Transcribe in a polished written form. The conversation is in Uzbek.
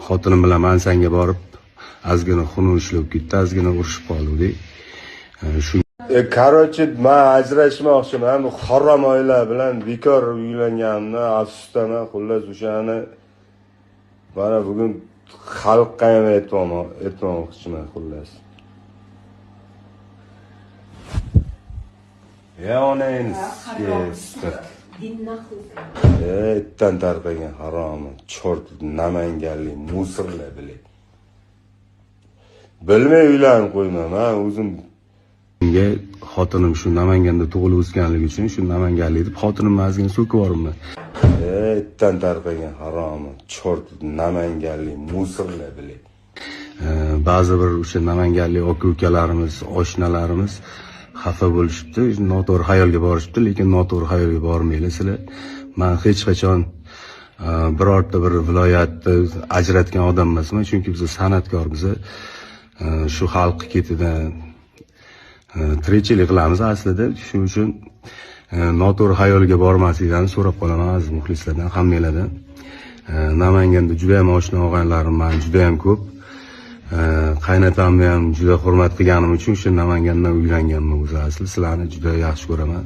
xotinim bilan Mansanga borib, ozgina xunuk ishlab ketdi, ozgina urushib qoldik. Короче, men ajrashmoqchiman. Bu harom oila bilan bekor uylanganimdan afsusdaman. Xullas o'shani mana bugun xalqqa ham aytmoqchiman xullas. Ya ona etdan tarqagan haromi, chort namanganlik, musorlar bilay. Bilmay uylanib qo'yman, men o'zim. Menga xotinim shu Namanganda tug'ilib o'sganligi uchun shu namanganlik deb xotinimni ozgina so'kib yuboribman. Etdan tarqagan haromi, chort namanganlik, musorlar bilay. Ba'zi bir o'sha namanganlik aka-ukalarimiz, oshnalarimiz xafa bo'lishibdi, noto'g'ri xayolga borishibdi, lekin noto'g'ri xayolga bormanglar sizlar. Men hech qachon birorta bir viloyatni ajratgan odam emasman, chunki biz san'atkormiz. Shu xalq ketidan tirikchilik qilamiz aslida. Shuning uchun noto'g'ri xayolga bormasliklarni so'rab qolaman aziz muxlislardan, hammanglardan. Namanganda juda ham oshna og'aylarim men juda ham ko'p. Qaynatamni ham juda hurmat qilganim uchun shu Namangandan uylanganman o'zi asli. Sizlarni juda yaxshi ko'raman.